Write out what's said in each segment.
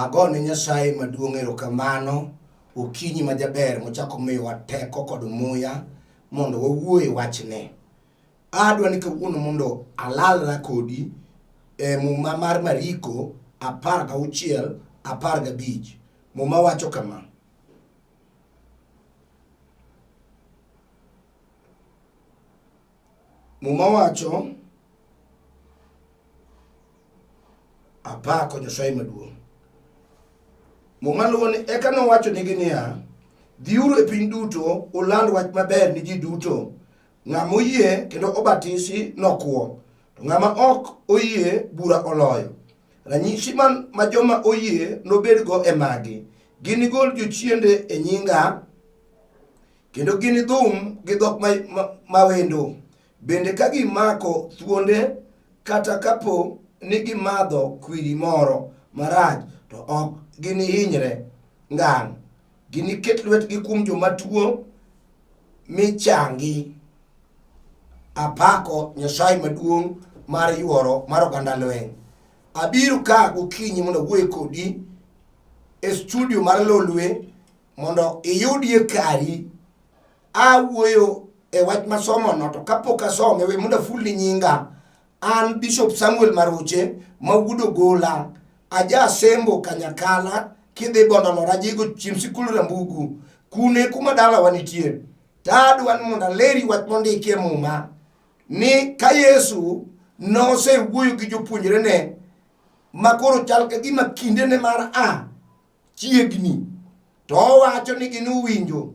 agone Nyasaye maduong' erokamano okinyi majaber mochako miyowa teko kod muya mondo wawuoye wachne. Adwa ni kawuono mondo alalra kodi muma mar Mariko 16:15. Muma wacho kama: Muma wacho, apako Nyasaye maduong'. Muma luoni eka nowacho nigi niya, dhiuru e piny duto uland wach maber ni ji duto. Ng'ama oyie kendo obatisi nokwo, to ng'ama ok oyie bura oloyo. Ranyisi ma joma oyie nobedgo e magi: ginigol jochiende e nyinga, kendo ginidhum gi dhok mawendo. Bende ka gimako thuonde kata kapo ni gimadho kwiri moro marach, to ok ginihinyre ngang'. Giniket lwetgi kuom joma tuo michangi. Apako Nyasaye maduong' mar yuoro mar oganda lweny. Abiro ka gokinyi mondo awuoye kodi e studio mar Lolwe mondo iyudie kari. Awuoyo e wach masomono, to kapok asome we mondo afulni nyinga. An Bishop Samuel Maruche mawuodo Gola, aja sembo Kanyakala, kidhi Bondo Rajigo chim sikul Rambugu, kune kuma dala wanitie. Tadwa ni mondo aleri wach mondiki e muma ni ka Yesu nosewuoyo gi jopuonjrene makoro chal ka gima kindene mar chiegni, to owacho ni gin uwinjo.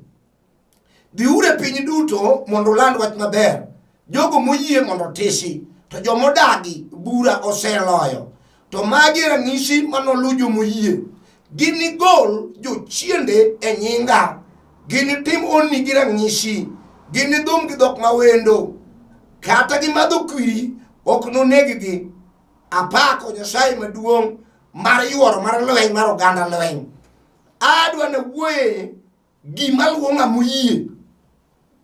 Dhiuru e piny duto mondo uland wach maber. Jogo moyie mondo tisi, to jomodagi bura oseloyo. To magi ranyisi manolu jomoyie: ginigol jochiende e nyinga, ginitim honni gi ranyisi, ginidhum gi dhok mawendo, kata gimadho kwiri ok noneg-gi. Apako Nyasaye maduong' mar yuoro mar lweny mar oganda lweny. Adwa na wuoye gima luwo ng'amoyie.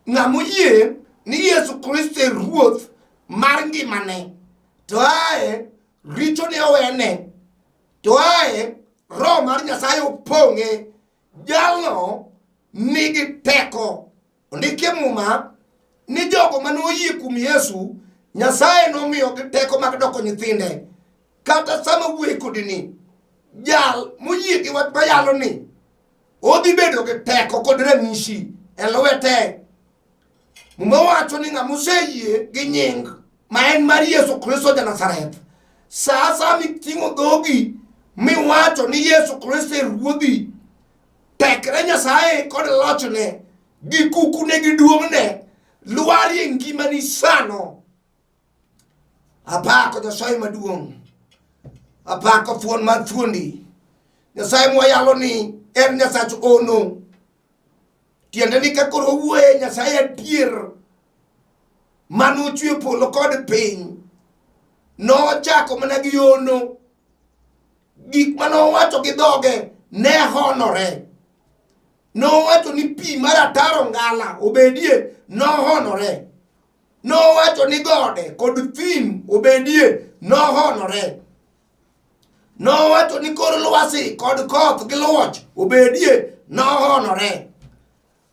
Ng'amoyie ni Yesu Kristo e ruoth mar ngimane, to ae richo ne owene, to ae Roho mar Nyasaye opong'e. Jalno nigi teko. Ondike muma ni jogo manoyie kuom Yesu, Nyasaye nomiyo gi teko mag doko nyithinde. Kata sama wuoye kodini, jal moyie gi wach mayalo ni, odhi bedo gi teko kod ranyisi e lwete. Muma wacho ni ng'ama oseyie gi nying ma en mar Yesu Kristo ja Nazareth, sa asaya miting'o dhogi miwacho ni Yesu Kristo e ruodhi, tekre Nyasaye kod lochne gi kukune gi duong'ne lwari e ngimani sano. Apako Nyasaye maduong', apako thuon mar thuondi. Nyasaye mwayalo ni en Nyasach ono. Tiende ni ka koro wuoye Nyasaye adier manochwe polo kod piny, nochako mana gi ono. Gik manowacho gi dhoge ne honore. Nowacho ni pi mar ataro ngala obedie, nohonore. Nowacho ni gode kod thim obedie, nohonore. Nowacho ni kor lwasi kod koth gi luoch obedie, nohonore.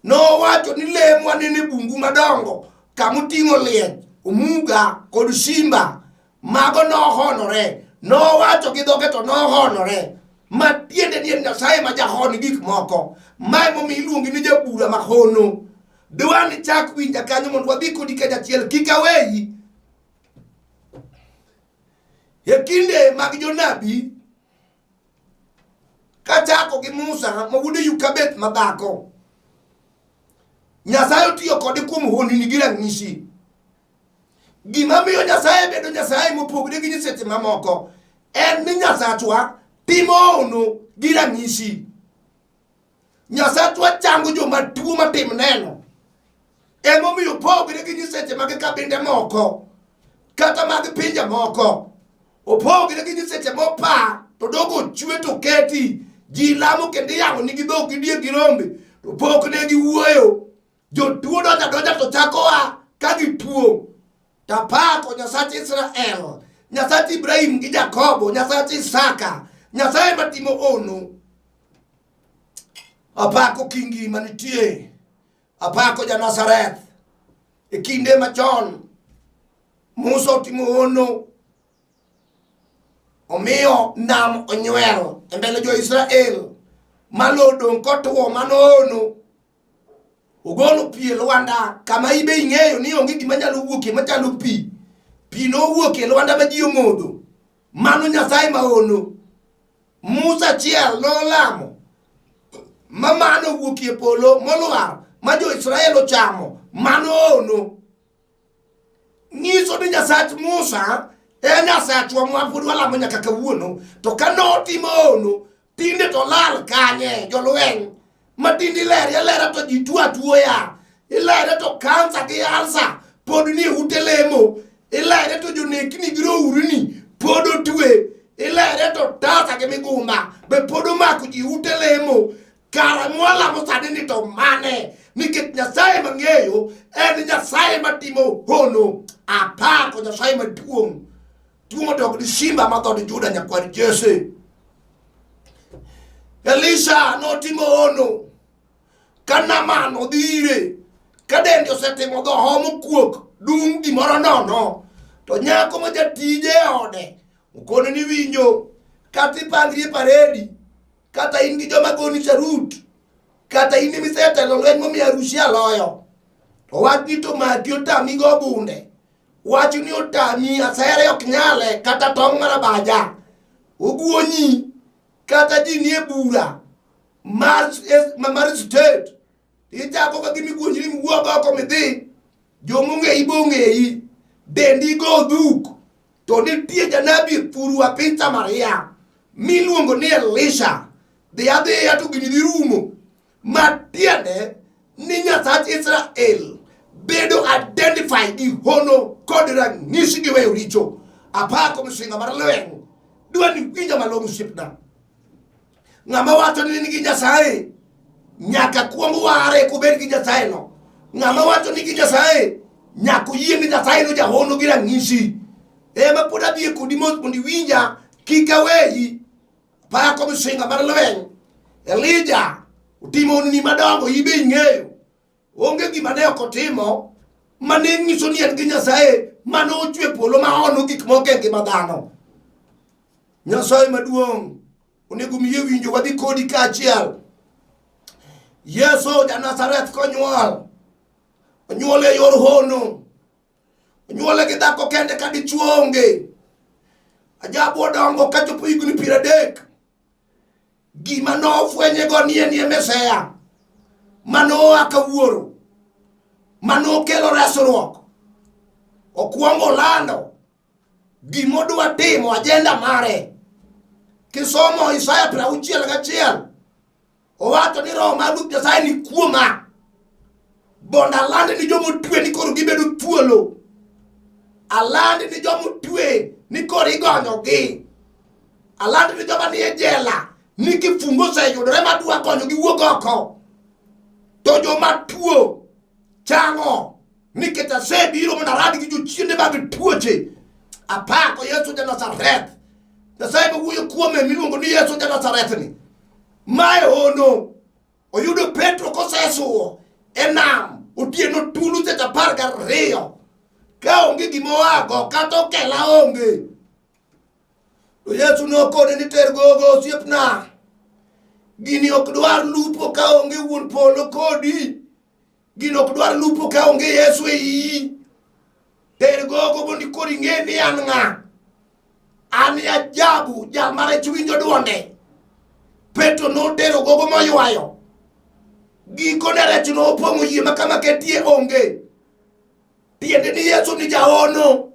Nowacho ni lee mwanene bungu madongo kamoting'o liech, omuga kod simba, mago nohonore. Nowacho gi dhoge to nohonore. Matiende ni en Nyasaye ma jahon gik moko. Mae momi iluongi ni jabura mahono. Dwa ni chak winja kanyo mondo wadhi kodi kanyachiel, kik aweyi. E kinde mag jonabi, kachako gi Musa mawuod Yukabeth madhako, Nyasaye otiyo kode kuom honni gi ranyisi. Gima miyo Nyasaye bedo Nyasaye mopogore gi nyiseche mamoko en ni Nyasachwa timo hono gi ranyisi. Nyasachwa chango joma tuo matim neno. Emomiyo opogore gi nyiseche mag kabinde moko kata mag pinje moko. Opogore gi nyiseche mopa to dogo chwe to keti, ji lamo kendo yang'o nigi dhok gi diek gi rombe, to pok ne giwuoyo. Jotuo doja to chakoa ka gituo. Tapako Nyasach Israel, Nyasach Ibrahim gi Jakobo, Nyasach Isaka, Nyasaye matimo ono. Apako kingi manitie. Apako ja Nazareth. E kinde machon. Musa otimo ono. Omiyo nam onywero e mbele jo Israel. Malodo kotuo manono. Ogolo pi e Lwanda kama ibe ing'eyo ni onge gima nyalo wuokie machalo pi. Pi no wuokie e Lwanda ma ji omodho. Mano Nyasaye maono. Musa chiel nolamo. Mano wuokie polo molwar ma jo Israel ochamo. Mano ono. Nyiso ni Nyasach Musa Nyasach wa mwapuru wala mwenye kakawuno. To kanoti ono. Tinde to lal kanye jolweny. Matindi lera to jitua tuo ya. Ilere to kansa ki alsa. Podu ni utelemo. Ilere to joneki ni giro urini. Podo tue. Ilere to tasa ke migumba. Be podo maku ji utelemo. Kara mwala musadini to mane. Nikit Nyasaye mangeyo. Nyasaye matimo hono. Apako Nyasaye matuong. Tuong dog di Simba mato di Juda nyakwari Jesse. Elisha no timo ono. Kanaman odire. Kadendi osetimo do homo kuok. Dung di moro no. To nyako ma jatije ode. Ukone ni winjo. Kati pangri paredi. Kata indi joma goni charut. Kata indi misete lolwen mo mi arushi aloyo. To wati to mati otami go bunde. Wati ni otami asere ok nyale. Kata tong marabaja. Uguonyi. Kata jini e bura. Mar state. Ita ko gimi guonyi mi wuogo ko midhi. Jomunge ibonge yi. Dendi go duk. To nitie janabi puru wa piny Samaria. Miluongo ni Elisha. Dhi adhiya to gini dhi rumo. Matiende ni Nyasach Israel bedo identified gi hono kod ranyisi gi weyo richo. Apako msinga mar lweny. Dwa ni winja malong'o osiepna. Ng'ama wacho ni nigi Nyasaye nyaka kuong ware kubed gi Nyasaye no. Ng'ama wacho ni nigi Nyasaye nyaka yie ni Nyasaye no jahono gi ranyisi. Ema pod adhi kodi mos mondo winja kik aweyi. Apako msinga mar lweny. Elijah utimo ni madongo ibe ing'eyo. Onge gima ne ok otimo mane nyiso ni en gi Nyasaye mano ochwe polo ma ono gik moko e ngima dhano. Nyasaye maduong' onego miye winjo wadhi kodi kaachiel. Yesu ja Nazareth konyuol. Onyuol e yor hono. Onyuol gi dhako kende ka dichuo onge. Ajabu odongo ka chopo higni 30. Gima nofwenye go ni en Mesia. Mano akawuoro. Mano kelo resruok. Okuongo lando gimodwa timo agenda mare. Kisomo Isaya 61. Owacho ni roho mar Ruoth Nyasaye ni kuoma. Bonda alande ni jomo twe ni koro gibedo thuolo. Alande ni jomo twe ni koro igonyo gi. Alande ni joma ni e jela ni kifungo oseyudore madwa konyo gi wuok oko. To joma tuo chango nikech asebiro mondo arad gi jochiende mag tuoche. Apako Yesu ja Nazareth. Nyasaye mawuoyo kuome miluongo ni Yesu ja Nazareth ni. Mae hono. Oyudo Petro kosesuo e nam. Otieno tulu seche 12. Ka onge gimoago kata okela onge. To Yesu nokone ni ter gogo osiepna. Gini ok dwar lupo ka onge wuon polo kodi. Gini ok dwar lupo ka onge Yesu e iyi. Ter gogo mondo koro ing'e ni an ng'a. An ajabu jal mare chwinjo duonde. Petro notero gogo moywayo. Giko ne rech no opong'o yie makama ketie onge. Tiende ni Yesu ni jahono.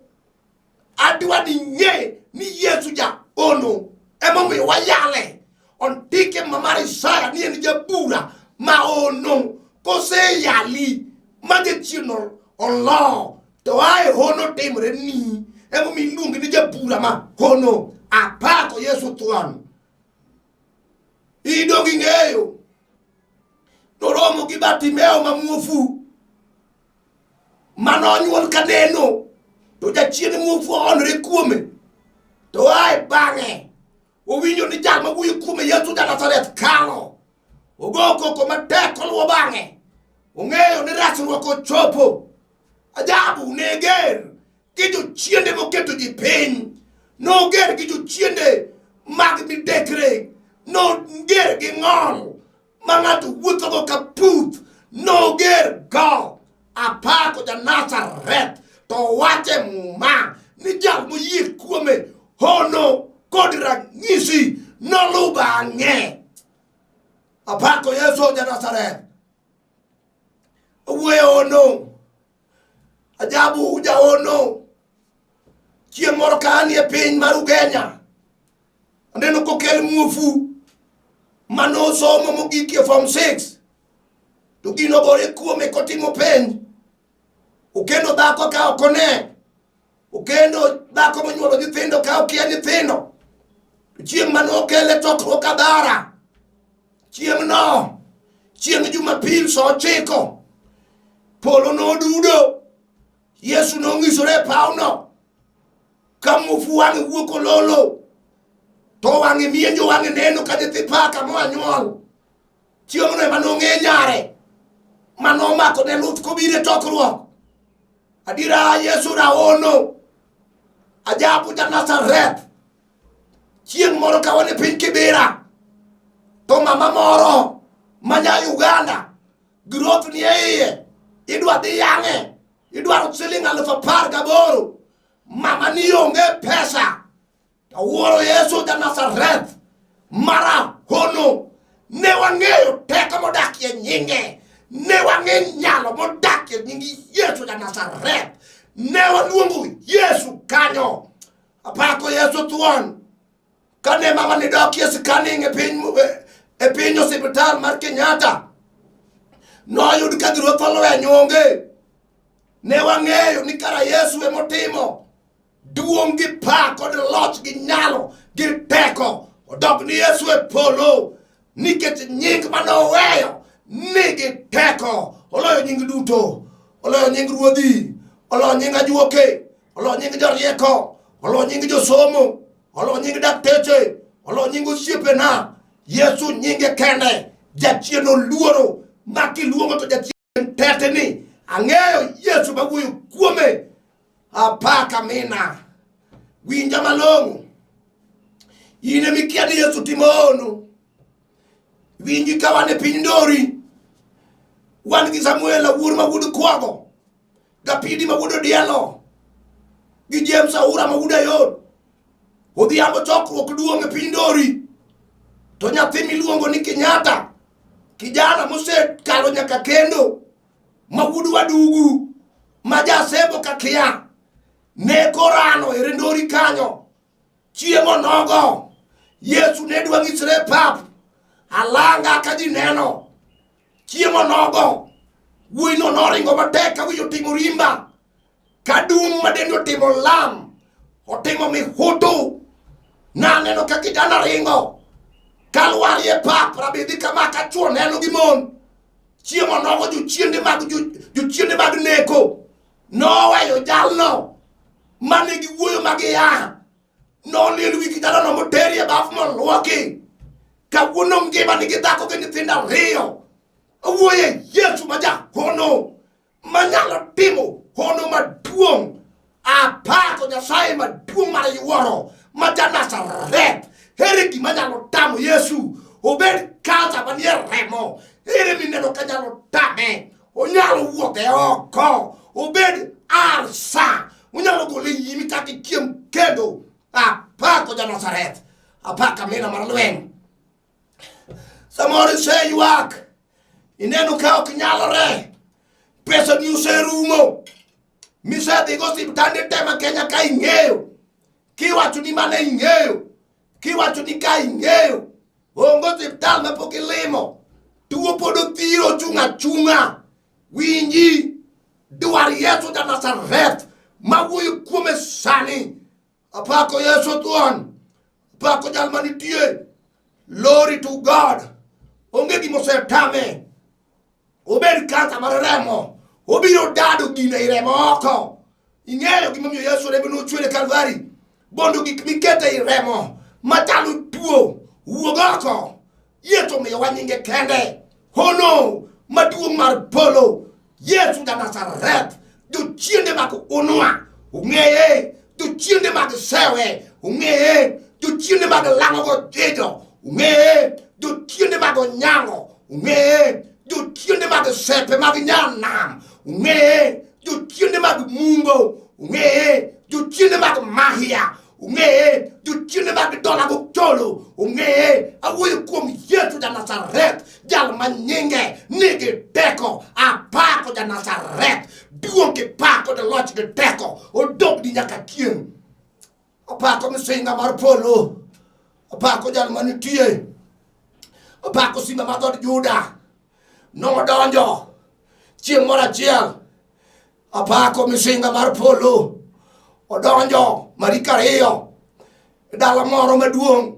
Adwa ni ng'e ni Yesu jahono. Emomiyo wayale. Ontike mamar Isaya ni en jabura mahono. Kose yali magechino olo. To ae hono timre ni. Emomiyo iluongi ni jabura mahono. Apako Yesu thuon. Idongi ng'eyo. Noromo gi Bartimeo mamuofu. Manonyuol kaneno. To jachien muofu onre kuome. To ae bang'e. Owinjo ni jal ma wuoyo kuome Yesu ja Nazareth kalo. Ogo koko matek koluwo bang'e. Ong'eyo ni resruok ochopo. Ajabu neger gi jochiende moketo ji piny. Noger gi jochiende mag midekre. Noger gi ng'ol ma ng'ato wuothogo ka puth. Noger go apako ja Nazareth to wache ma ni jal moyie kuome hono kod ranyisi noluw bang'e. Apako Yesu ja Nazareth. Owuoyo hono. Ajabu ja hono. Chieng' moro ka an e piny mar Ugenya, aneno kokel muofu manosomo mogik e form 6 to gino gore kuome kotimo penj. Okendo dhako ka okone. Okendo dhako monyuolo nyithindo ka okia nyithindo. Chieng' manokele tokruok adhara. Chieng' no, chieng' Jumapil so 9, polo nodudo. Yesu nong'isore pauno. Ka muofu wang'e wuok ololo. To wang'e mienjo wang'e neno ka nyithi paka moa nyuol. Chieng' no ema nong'e nyare. Manomako ne luth kobire tokruok. Adira Yesu rahono. Ajabu ja Nazareth. Chieng' moro ka wane piny Kibera. To mama moro manya Uganda. Groth ni iye. Idwa dhi yang'e. Idwaro siling 18,000. Mama ni onge pesa. Awuoro Yesu ja Nazareth. Mara hono. Ne wang'eyo teko modakie nyinge. Ne wang'e nyalo modakie nyingi Yesu ja Nazareth. Ne waluongo Yesu kanyo. Apako Yesu thuon. Kane mama ni dokie scanning e piny osiptal mar Kenyatta. Noyud ka Groth olweny onge. Ne wang'eyo ni kara Yesu emotimo. Duong' gi pak kod loch gi nyalo gi teko odok ni Yesu e polo. Nikech nying manoweyo nigi teko. Oloyo nying duto. Oloyo nying ruodhi. Oloyo nying ajuoke. Oloyo nying jorieko. Oloyo nying josomo. Oloyo nying dakteche. Oloyo nying osiepena. Yesu nyinge kende. Jachien oluoro. Maki luongo to jachien teteni. Ang'eyo Yesu mawuoyo kuome. Apaka mina. Winja malong'o. Ine mikia ni Yesu timo hono. Winji ka wane piny Ndori. Wan gi Samuel Awuor ma wuod Kwago. Gapidi ma wuod Odielo. Gi James Aura ma wuod Ayod. Odhiambo chokruok duong' e piny Ndori. To nyathi miluongo ni Kenyatta. Kijana mosekalo nyaka kendo. Ma wuod Wadugu. Ma jasebo kakia. Ne korano e Ndori kanyo. Chiemo nogo. Yesu ne dwa ng'isre pap. Alanga ka ji neno. Chiemo nogo. Wuoyi no noringo matek ka wiyo timo rimba. Kadum madendo timo lam. Otimo mihutu. Na neno ka kijana ringo. Kalwari e pap rabidhi kama kachuo neno gi mon. Chiemo nogo jochiende mag neko. Noweyo jalno. Mane gi wuoyo magiya. Noliel wi kijana no moteri e baf moluoki. Kawuono ngima nigi dhako gi nyithindo 2. Owuoye Yesu maja hono. Manyalo timo hono maduong'. Apako Nyasaye maduong' mar yuoro. Maja Nazareth. Ere gima nyalo tamo Yesu. Obed kansa manie remo. Ere mineno ka nyalo tame. Onyalo wuothe oko. Obed arsa. Onyalo gole yimi kaki kiem kendo. Apako ja Nazareth. Apaka mina mar lweny. Samoro se ywak. Ineno ka ok nyalore. Pesa ni oserumo. Misedhi go osiptande tema Kenya ka ing'eyo. Kiwacho ni mane ing'eyo. Kiwacho ni ka ing'eyo. Ongo osiptal ma pok ilimo. Tuo pod othiro chunga. Winji. Dwar Yesu ja Nazareth. Mawuoyo kuome sani. Apako Yesu thuon. Apako jal manitie. Glory to God. Onge gima osetame. Obed kansa mar remo. Obiro dado gine i remo oko. Ing'eyo gimomiyo Yesu remo nochwere Kalvari. Bondo gik mikete i remo machalo tuo wuogoko Yesu miyowa nyinge kende hono maduong' mar polo Yesu da Nazareth jochiende mag unwa ung'eye jochiende mag sewe ung'eye jochiende mag lang'ogo jejo ung'eye jochiende mag onyango ung'eye jochiende mag sepe mag nyanam ung'eye jochiende mag mungo ung'eye jochiende mag mahia ung'eye jochiende mag dola gocholo ung'eye awuoyo kuom Yesu da Nazareth jal manyinge nigi teko apako da Nazareth duong' gi pako da loch gi teko odog di nyaka chieng' apako misinga mar polo apako jal manitie apako simba mar dhod Juda nodonjo chieng' moro achiel apako misinga mar polo odonjo marik ariyo dala moro maduong'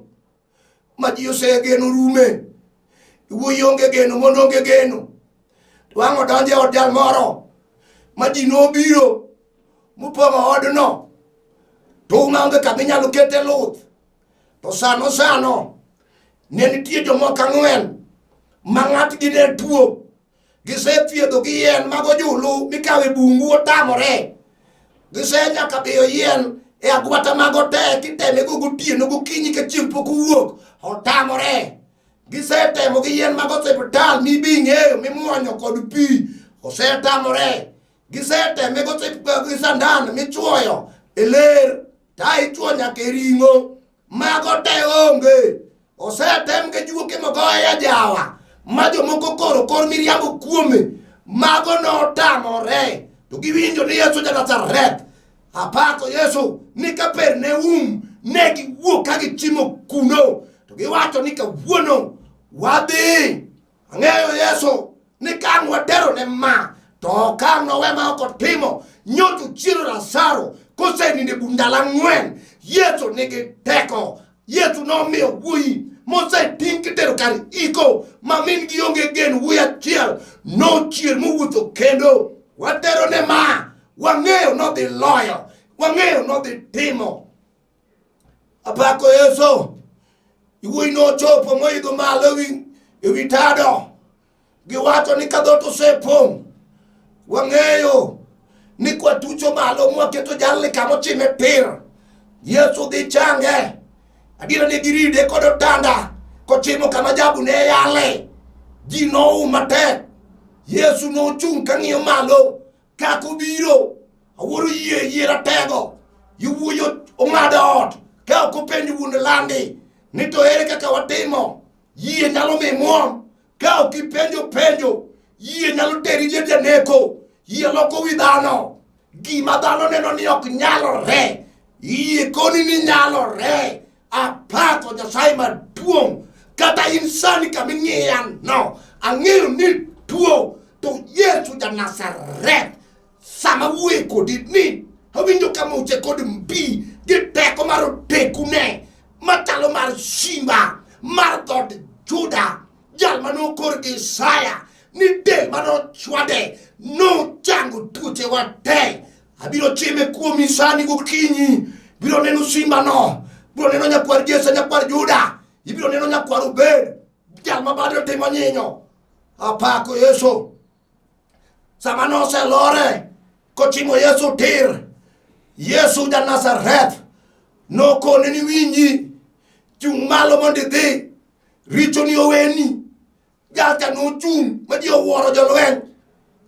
ma ji osegeno rume wuoyi onge geno mon onge geno wang' odonjo e od jal moro ma ji nobiro mopong'o odno tuma onge kama inyalo kete luth to sano ne nitie jomoko 4 ma ng'atgi ne tuo gisethiedho gi yien mag ojulu mikawe bungu otamore gisenyaka biyo yien e agwata mago te kiteme go gotieno gokinyi ka chieng' pok owuok otamore gisetemo gi yien mag osiptal mibing'eyo mimuonyo kod pi osetamore giseteme gi sandan michuoyo e ler ta ichuo nyaka e ring'o mago te onge osetem gi juoke mogoye ajawa ma jomoko kor miriambo kuome mago notamore to giwinjo ni Yesu da Nazareth apako Yesu ni Kapernaum ne giwuok ka gichimo kuno to giwacho ni kawuono wadhi ang'eyo Yesu ni kang' watero ne ma to kang' nowe ma ok otimo nyoto chiero Lazaro koseninde bundala 4 Yesu nigi teko Yesu nomiyo wuoyi moseting' kitero kar iko ma min gi onge geno wuoyi achiel nochier mowuotho kendo watero ne ma wang'eyo nodhi loyo wang'eyo nodhi timo apako Yesu wuoyi nochopo moidho malo ewi tado giwacho ni ka dhot osepong' wang'eyo ni kwatucho malo mwaketo jalni kama ochime tir Yesu dhi change adiera ne giride kod otanda kochimo kama jabu ne yale ji nouma tek Yesu nochung' ka ng'iyo malo kako biro awuoro yie ratego yuwuoyo ong'ado ot ka ok openjo wuon landi ni to ere kaka watimo yie nyalo mi muom ka ok ipenjo yie nyalo teri janeko yie loko wi dhano gima dhano neno ni ok nyalore yie koni ni nyalore apako Nyasaye maduong' kata insani kama ing'iya no ang'eyo ni tuo to Yesu da Nazareth sama wuoye kodi ni awinjo kama uche kod mbi gi teko mar otekune machalo mar simba mar dhod Juda jal manokor gi Isaya ni del manochwade nochango tuoche wa te abiro chime kuomi sani gokinyi biro neno simba no biro neno nyakwar Jesse nyakwar Juda ibiro neno nyakwar Obed jal mabade otimo nyinyo apako Yesu sama noselore kochimo Yesu tir Yesu da Nazareth nokone ni winji chung' malo mondo idhi richo ni oweni jal ka nochung' ma ji owuoro jolweny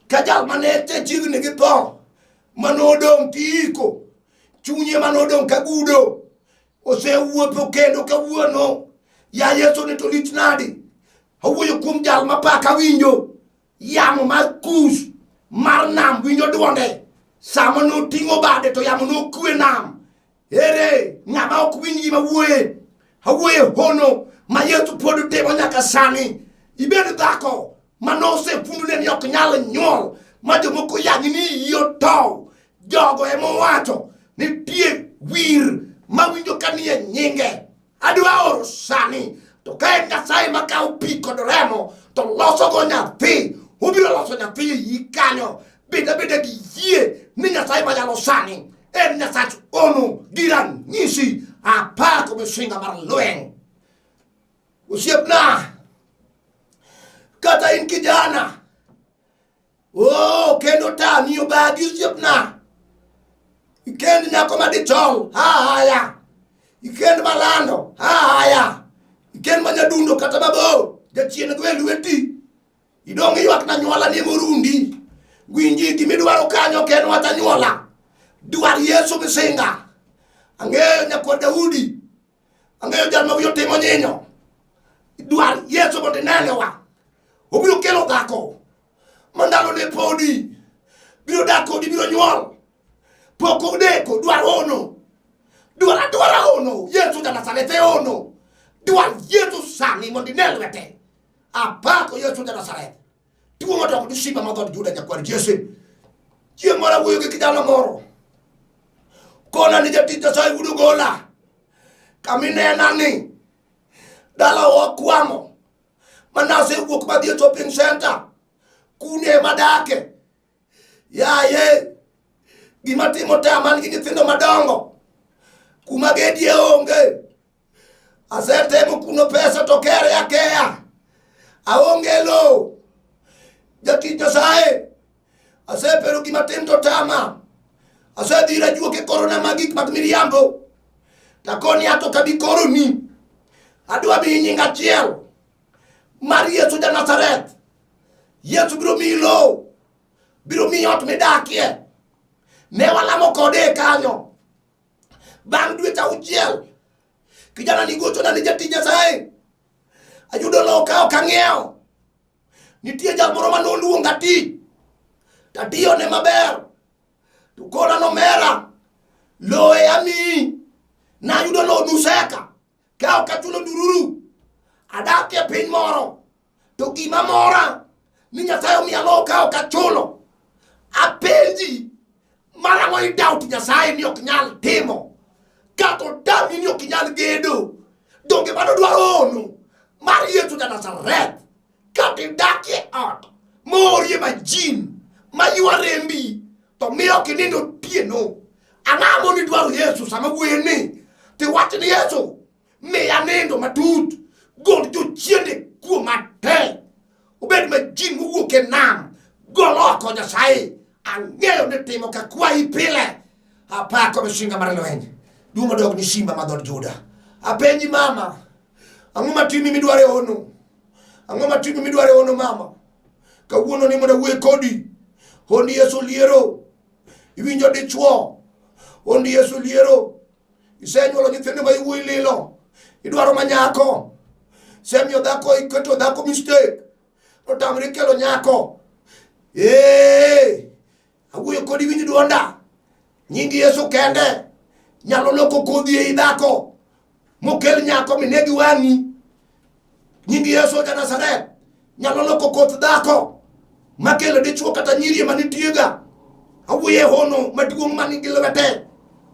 ka jal mane chiegni gi tho manodong' tiiko chunye manodong' ka gudo osewuotho kendo kawuono ya Yesu ni to lich nadi awuoyo kuom jal mapaka winjo yamo mar Kush mar nam winjo duonde sama noting'o bade to yamo nokwe nam ere ng'ama ok winj gima wuoye awuoye hono ma Yesu pod timo nyaka sani ibed dhako manosefundone ni ok nyal nyuol ma jomoko yangi ni iyi otow jogo emowacho nitie wir mawinjo kanie nyinge adwa oro sani to ka en Nyasaye makawo pi kod remo to loso go nyathi obiro loso nyathi iyi kanyo beda gi yie ni Nyasaye manyalo sani en Nyasach ono gi ranyisi apako misinga mar lweny. Osiepna, kata in kijana, kendo tami obagi osiepna, ikend nyako madichol, haya, ikend malando, haya, ikend manyadundo kata mabor, jachien gwe lweti, idong' ywak na nyuola ni morundi, gwinji gimidwaro kanyo ken wata nyuola, dwar Yesu misinga, ang'eyo nyakwa Daudi, ang'eyo jal ma wiyo timo nyinyo, dwar Yesu mondo inenewa, obiro kelo dhako, mandalo ne podi, biro dako di biro nyuol, poko deko, dwar ono, dwar ono, Yesu da Nazareth ono, dwar Yesu sani mondo inelwete, apako Yesu da Nazareth, tuo madoko di simba madhod Juda nyakwar Jesse, chieng' moro awuoyo gi kijana moro, kona ni jatich Nyasaye wudo gola, kaminena ni, dala wakwamo, manase wuok madhi e shopping center, kune madake, yaye, gima timo taman gi nyithindo madongo, kuma gedie onge, asetemo kuno pesa to kere akeya, aonge lo, jatich Nyasaye, asepero gima tim to tama, asedhira juoke korona magik mag miriambo, takoni ato kabi koroni, adwa mi nying achiel, mar Yesu da Nazareth, Yesu biro mi lo, biro mi ot midakie, ne walamo kode kanyo, bang' dweche auchiel, kijana ni gocho na ni jatich Nyasaye, ayudo lo ka ok ang'iewo, nitie jal moro mane oluonga tich, tatiyo ne maber, to kona nomera, lo e ami, na ayudo lo nuseka, ka ok achulo dururu, adakie piny moro, to gima mora, ni Nyasaye omiya lo ka ok achulo, apenji, marang'o idoubt Nyasaye ni ok nyal timo, kato dami ni ok nyal gedo, donge mano dwaro ono, mar Yesu da Nazareth, kato idakie ot, morie majin, maywa rembi, to miyo kinindo tieno, ang'amo ni dwaro Yesu sama gwene, ti wach ni Yesu, miya nindo matut, gol jochiende kuoma te, obed majin mowuok e nam, gol oko Nyasaye, ang'eyo ni timo ka kwayi pile, apako misinga mar lweny, dumo dog ni simba madhod Juda, apenji mama, ang'o matimi midware ono, ang'o matimi midware ono mama, kawuono ni mondo wuoye kodi, hondi Yesu liero, iwinjo dichuo, hondi Yesu liero, isenyuolo nyithindo ma iwuoyi lilo, idwaro manyako, semiyo dhako iketo dhako mistake, otamre kelo nyako, awuoyo kodi winj duonda, nyingi Yesu kende, nyalo loko kodhi ei dhako, mokel nyako minegi wang'i, nyingi Yesu da Nazareth, nyalo loko koth dhako, makelo dichuo kata nyirie manitiega, awuoye hono maduong' manigi lwete,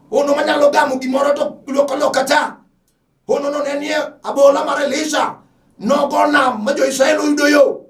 hono manyalo gamo gimoro to loko loka cha, hono no nenie abola mar Elisha, nogo nam ma jo Israel oyudo yo,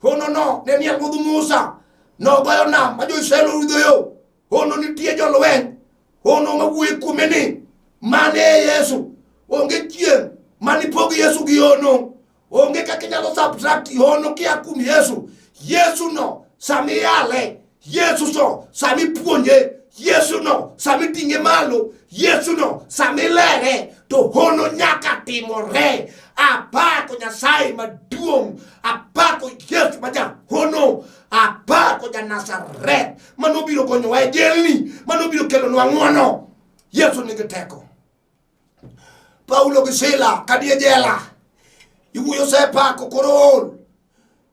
hono no nenie ruodh Musa, nogoyo nam ma jo Israel oyudo yo, hono nitie jolweny, hono mawuoye kuome ni, mane Yesu, onge chieng' manipogi Yesu gi hono, onge kaka inyalo subtract hono kia kum Yesu, Yesu no sami yale, Yesu no sami puonje, Yesu no sami ting'e malo, Yesu no sami lere, to hono nyaka timore, apako Nyasaye maduong', apako Yesu maja hono, apako ja Nazareth, manobiro konyowa e jelni, manobiro kelonwa ng'wono, Yesu nigi teko. Paulo gi Sila kadie jela, iwuoyo sepako koro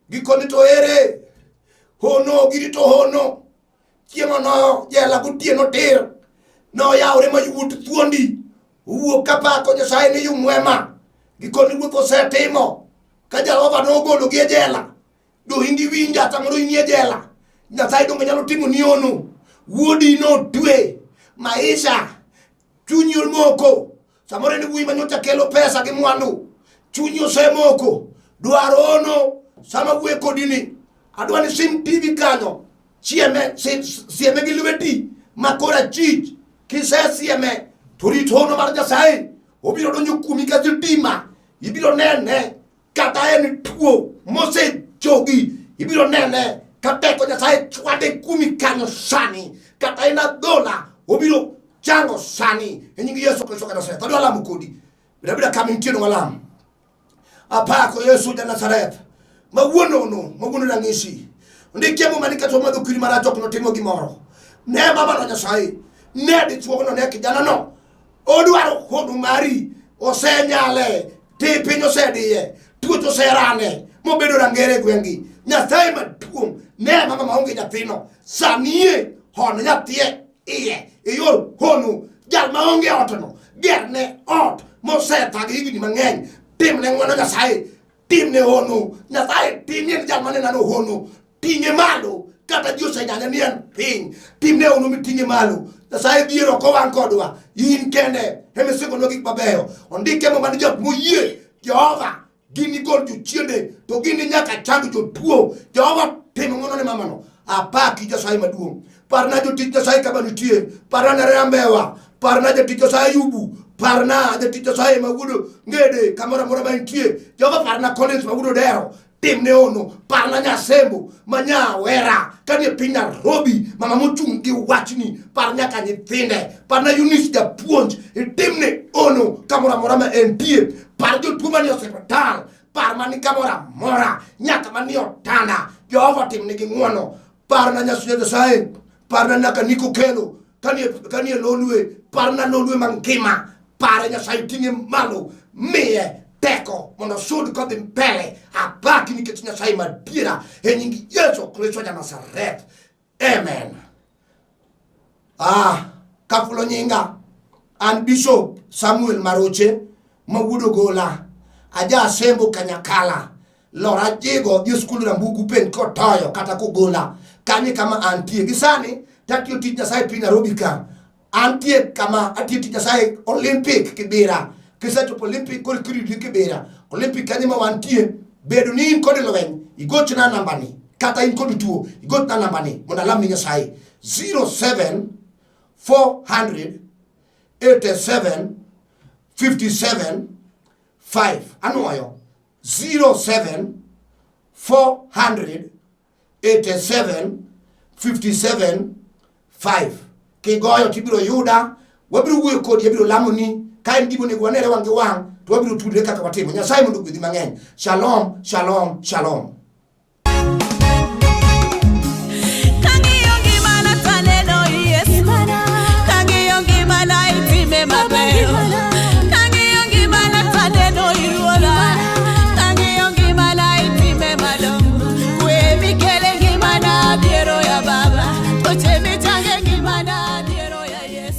gikoni to ere, hono girito hono, chiemo no jela gotieno tir, no yaure mayuot thuondi, uwuok kapako Nyasaye ni yumwema, gikoni wuoth osetimo, ka Jehova nogolo gi e jela, do indi winja samoro inie jela, Nyasaye donge nyalo timo ni ono, wuodi no twe, maisha, chunyi moko, samoro ni wuoyi manyocha kelo pesa gi mwandu, chunyi osemoko, dwaro ono, sama wuoye kodini, adwani sim TV kanyo, sieme gi lweti, makora chich, kise sieme, turit hono mar Nyasaye, obiro donjo kuomi ka sitima, ibiro nene kata en tuo mose jogi, ibiro nene ka teko Nyasaye chwade kuomi kanyo sani, kata en adhola obiro chango sani e nying Yesu Kristo ka Nazareth. Adwa lamo kodi, bida kama intieno walam. Apako Yesu ja Nazareth, mawuono rang'isi. Ndike mo mani kato madho kiri marach ok notimo gimoro. Ne baba no Nyasaye, ne dichuo no ne kijana no. Odwaro hodu mari, osenyale, tipinyo osediye, tuocho oserane, mobedo rangere gwengi. Nyasaye maduong', ne mama maonge nyathino, sanie hono nyathie iye, iyor honu, jal maonge otono, gerne ot, mosethagi higni mang'eny, timne ng'wono Nyasaye, timne honu, Nyasaye timne jal mane nano honu, ting'e malo, kata ji osenyanya ni en piny, timne honu miting'e malo. Nyasaye dhiero kowang' kodwa, in kende emisingonwa gik mabeyo. Ondike mo mani jok moyie Jehova gini gol jochiende, to gini nyaka chang jotuo. Jehova timo ng'wono ne mamano. Apaki Nyasaye maduong'. Parna jotich Nyasaye kama nitie, parna Rembewa, parna jotich Nyasaye Ayubu, parna jotich Nyasaye mawuodo Ngede kamoro amora ma nitie. Jehova parna Collins mawuodo Dero, timne ono, parna Nyasembo Manyawera kanie piny Nairobi, mama mochung' gi wachni, par nyaka nyithinde, parna Eunice japuonj, itimne ono kamoro amora ma entie. Par jotuo manie osiptal, par mani kamoro amora, nyaka manie otanda, Jehova timnegi ng'wono. Parna Nyasaye, parna nyaka Niko Kelo kanie Lolwe, parna Lolwe mangima, pare Nyasaye ting'e malo, miye teko mondo sud kodhi mbele. Apaki nikech Nyasaye madiera e nying Yesu Kristo ja Nazareth. Amen. Kafulo nyinga an Bishop Samuel Maroche mawuodo Gola, aja Asembo Kanyakala, lora jego di skul Rambugu pen kotoyo kata kogola kanye kama antie gisani tatio tich Nyasaye piny Nairobi ka antie kama atio tich Nyasaye Olympic Kibera. Kiseto Olympic kol kiri Kibera Olympic kanye ma wantie bedo ni in kod lweny igochna nambani, kata in kod tuo igochna nambani mondo alam ni Nyasaye 07 400 87 57 5. Anuoyo 07 400 87 57 5. Kigoyo tibiro yuda, wabiro wuoyo kodi, abiro lamoni, ka en gimo nego wanere wang' gi wang', to wabiro tudre kaka watimo. Nyasaye mondo ogwedhi mang'eny. Shalom, shalom, shalom.